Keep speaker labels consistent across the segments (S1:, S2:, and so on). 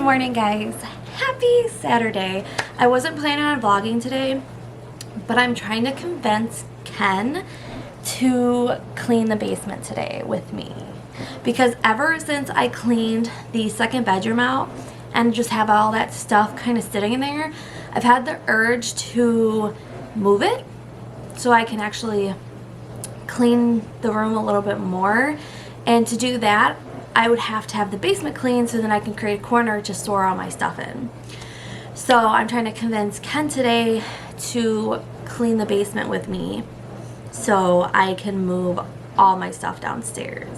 S1: morning, guys. Happy Saturday. I wasn't planning on vlogging today, but I'm trying to convince Ken to clean the basement today with me, because ever since I cleaned the second bedroom out and just have all that stuff kind of sitting in there, I've had the urge to move it so I can actually clean the room a little bit more. And to do that, I would have to have the basement clean so then I can create a corner to store all my stuff in. So I'm trying to convince Ken today to clean the basement with me so I can move all my stuff downstairs.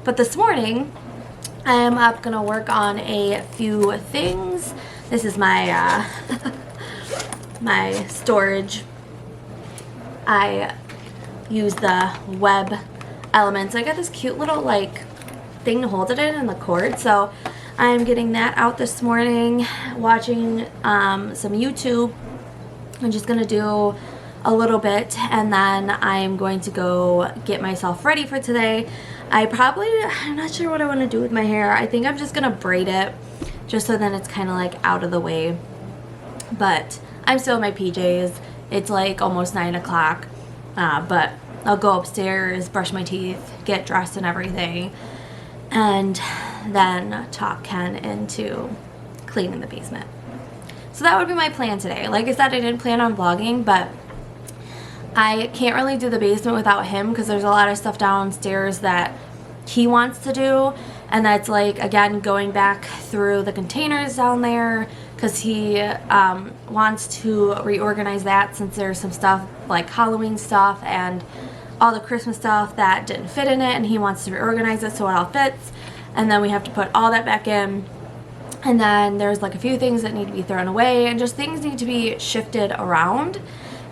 S1: But this morning, I am up gonna work on a few things. This is my my storage. I use the web elements. I got this cute little like thing to hold it in and the cord, so I'm getting that out this morning, watching some YouTube. I'm just gonna do a little bit and then I'm going to go get myself ready for today. I'm not sure what I want to do with my hair. I think I'm just gonna braid it just so then it's kind of like out of the way. But I'm still in my PJs. It's like almost 9 o'clock, but I'll go upstairs, brush my teeth, get dressed and everything, and then talk Ken into cleaning the basement. So that would be my plan today. Like I said, I didn't plan on vlogging, but I can't really do the basement without him because there's a lot of stuff downstairs that he wants to do, and that's like, again, going back through the containers down there because he wants to reorganize that, since there's some stuff like Halloween stuff and all the Christmas stuff that didn't fit in it, and he wants to reorganize it so it all fits, and then we have to put all that back in. And then there's like a few things that need to be thrown away, and just things need to be shifted around,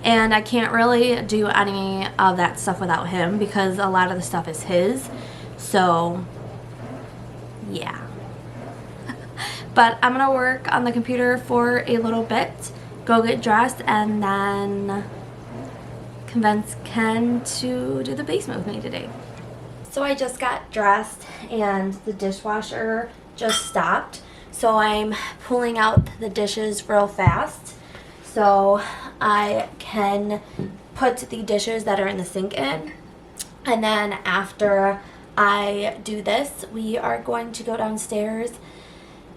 S1: and I can't really do any of that stuff without him because a lot of the stuff is his. So yeah. But I'm gonna work on the computer for a little bit, go get dressed, and then convince Ken to do the basement with me today. So I just got dressed and the dishwasher just stopped, so I'm pulling out the dishes real fast so I can put the dishes that are in the sink in, and then after I do this, we are going to go downstairs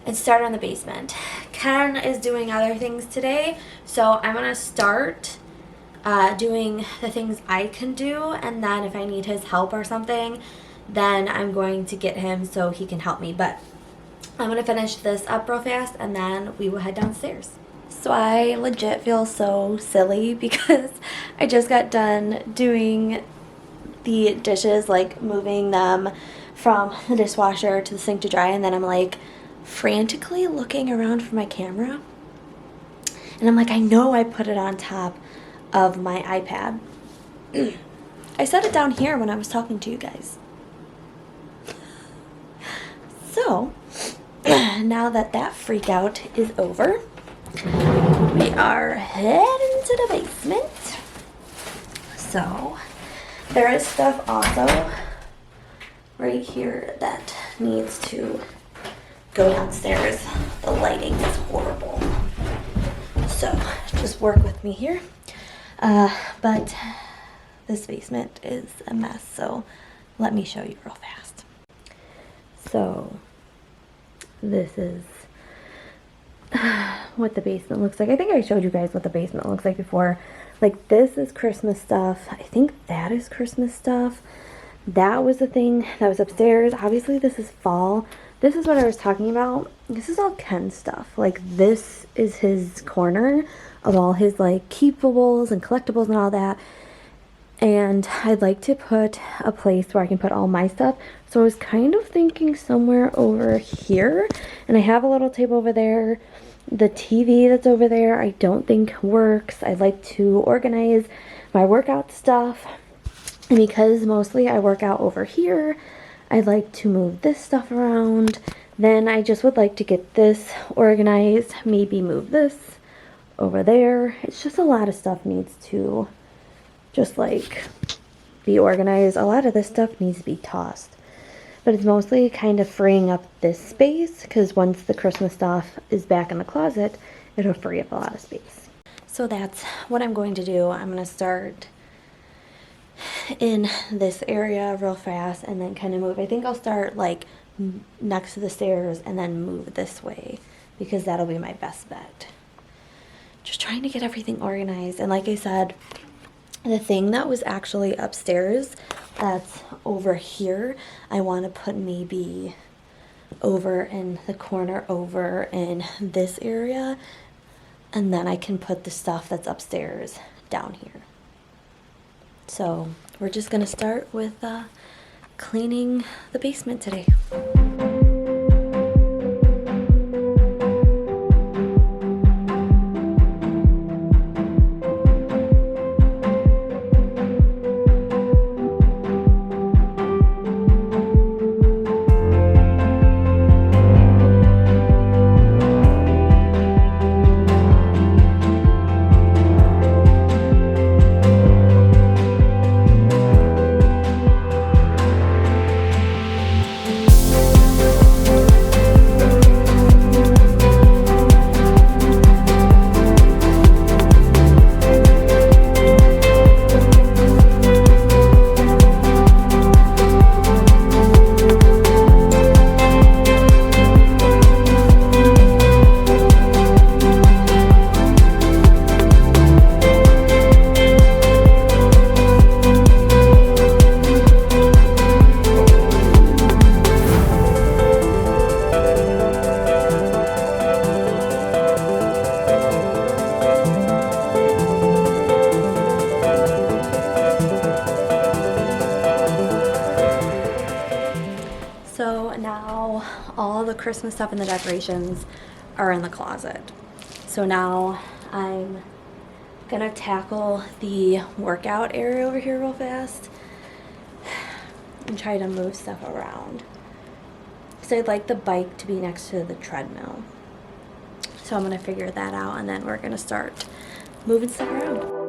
S1: and start on the basement. Ken is doing other things today, so I'm gonna start doing the things I can do, and then if I need his help or something, then I'm going to get him so he can help me. But I'm gonna finish this up real fast and then we will head downstairs. So I legit feel so silly because I just got done doing the dishes, like moving them from the dishwasher to the sink to dry, and then I'm like frantically looking around for my camera, and I'm like, I know I put it on top of my iPad. I set it down here when I was talking to you guys. So now that that freak out is over, we are heading to the basement. So there is stuff also right here that needs to go downstairs. The lighting is horrible, so just work with me here. But this basement is a mess, so let me show you real fast. So this is what the basement looks like. I think I showed you guys what the basement looks like before. Like, this is Christmas stuff. I think that is Christmas stuff. That was the thing that was upstairs. Obviously this is fall. This is what I was talking about. This is all Ken's stuff. Like, this is his corner of all his like keepables and collectibles and all that. And I'd like to put a place where I can put all my stuff. So I was kind of thinking somewhere over here. And I have a little table over there. The TV that's over there I don't think works. I'd like to organize my workout stuff. And because mostly I work out over here, I'd like to move this stuff around. Then I just would like to get this organized. Maybe move this over there. It's just a lot of stuff needs to just like be organized. A lot of this stuff needs to be tossed. but it's mostly kind of freeing up this space because once the Christmas stuff is back in the closet, it'll free up a lot of space. So that's what I'm going to do. I'm going to start in this area real fast and then kind of move. I think I'll start like next to the stairs and then move this way because that'll be my best bet. Just trying to get everything organized. And like I said, the thing that was actually upstairs that's over here, I want to put maybe over in the corner over in this area, and then I can put the stuff that's upstairs down here. So we're just gonna start with cleaning the basement today. All the Christmas stuff and the decorations are in the closet. So now I'm gonna tackle the workout area over here real fast and try to move stuff around. So I'd like the bike to be next to the treadmill. So I'm gonna figure that out and then we're gonna start moving stuff around.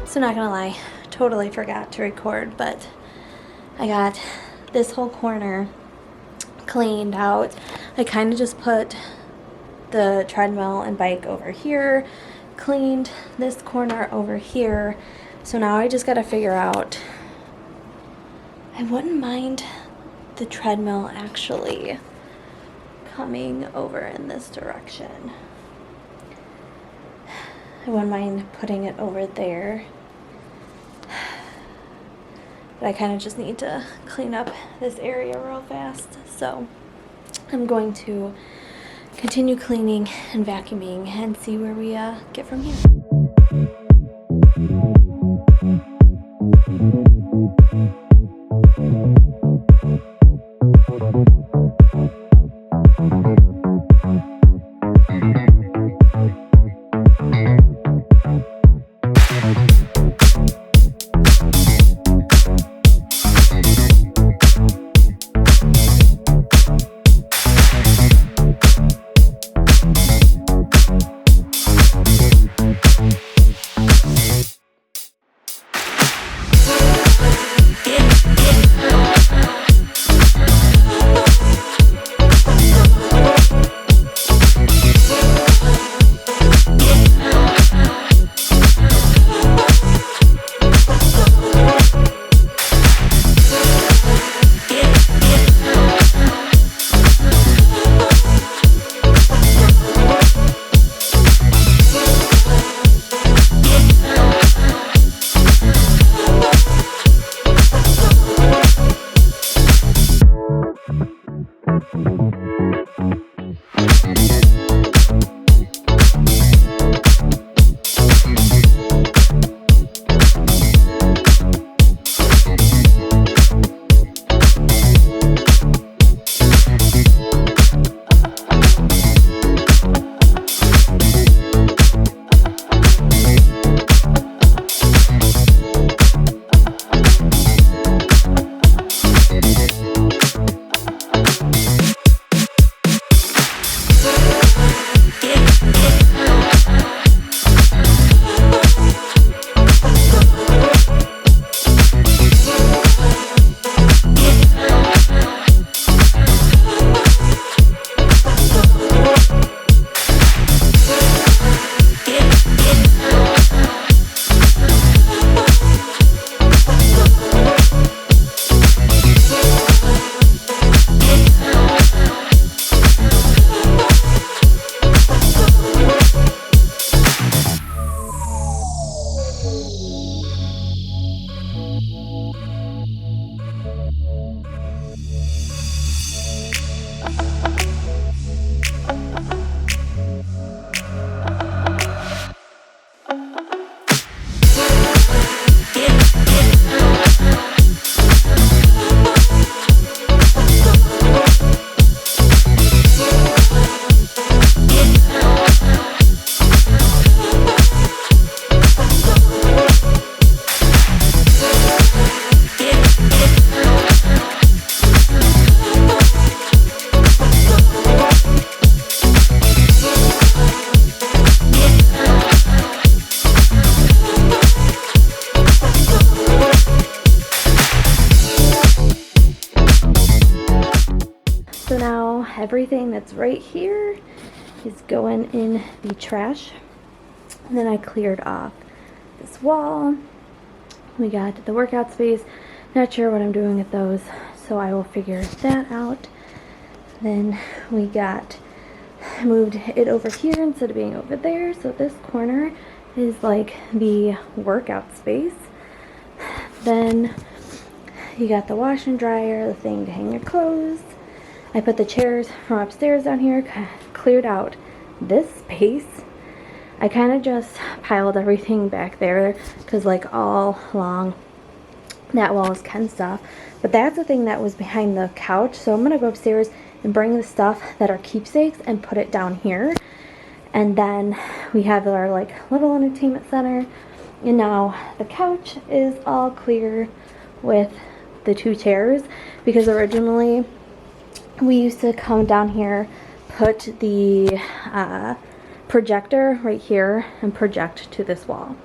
S1: So not gonna lie, totally forgot to record, but I got this whole corner cleaned out. I kind of just put the treadmill and bike over here, cleaned this corner over here. So now I just gotta figure out, I wouldn't mind the treadmill actually coming over in this direction. I wouldn't mind putting it over there. But I kind of just need to clean up this area real fast. So I'm going to continue cleaning and vacuuming and see where we get from here. everything that's right here is going in the trash. And then I cleared off this wall. We got the workout space. Not sure what I'm doing with those, so I will figure that out. Then we moved it over here instead of being over there, so this corner is like the workout space. Then you got the wash and dryer, the thing to hang your clothes. I put the chairs from upstairs down here, cleared out this space. I kind of just piled everything back there because like all along that wall is Ken's stuff. But that's the thing that was behind the couch, so I'm gonna go upstairs and bring the stuff that are keepsakes and put it down here. And then we have our like little entertainment center. And now the couch is all clear with the 2 chairs because originally we used to come down here, put the projector right here and project to this wall.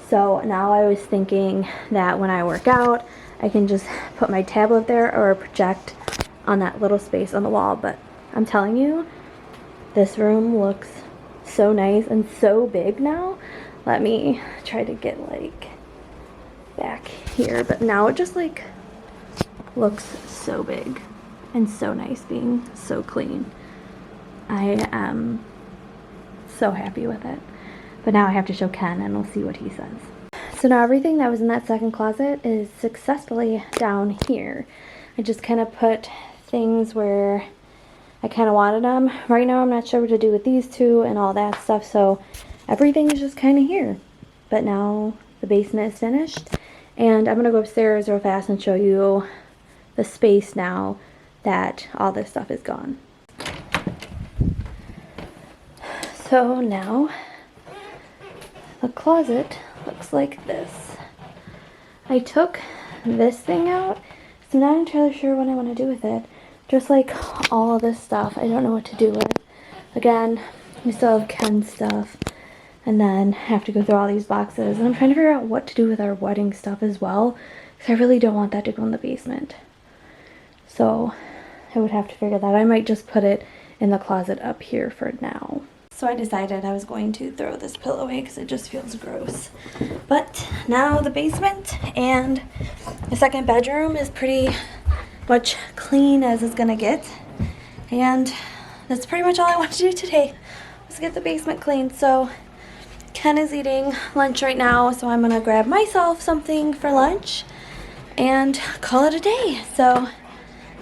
S1: So now I was thinking that when I work out, I can just put my tablet there or project on that little space on the wall. But I'm telling you, this room looks so nice and so big now. Let me try to get like back here, but now it just like looks so big and so nice being so clean. I am so happy with it. But now I have to show Ken and we'll see what he says. So now everything that was in that second closet is successfully down here. I just kind of put things where I kind of wanted them. Right now I'm not sure what to do with these 2 and all that stuff, so everything is just kind of here. But now the basement is finished, and I'm going to go upstairs real fast and show you the space now that all this stuff is gone. So now the closet looks like this. I took this thing out, so I'm not entirely sure what I want to do with it. Just like all of this stuff, I don't know what to do with. Again, we still have Ken's stuff, and then have to go through all these boxes, and I'm trying to figure out what to do with our wedding stuff as well, because I really don't want that to go in the basement. So I would have to figure that. I might just put it in the closet up here for now. So I decided I was going to throw this pillow away because it just feels gross. But now the basement and the second bedroom is pretty much clean as it's gonna get. And that's pretty much all I want to do today, was get the basement clean. So Ken is eating lunch right now, so I'm gonna grab myself something for lunch and call it a day. So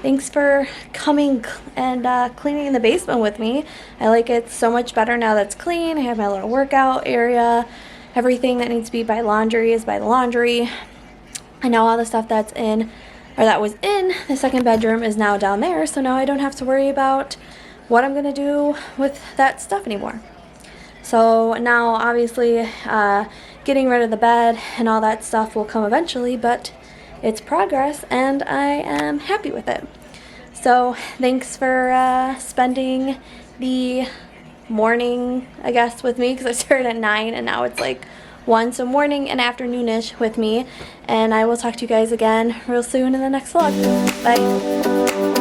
S1: thanks for coming and cleaning the basement with me. I like it so much better now that it's clean. I have my little workout area. Everything that needs to be by laundry is by the laundry. I know all the stuff that's in, or that was in the second bedroom, is now down there. So now I don't have to worry about what I'm gonna do with that stuff anymore. So now obviously getting rid of the bed and all that stuff will come eventually, but it's progress and I am happy with it. So thanks for spending the morning, I guess, with me, because I started at 9 and now it's like 1, so morning and afternoonish with me. And I will talk to you guys again real soon in the next vlog. Bye.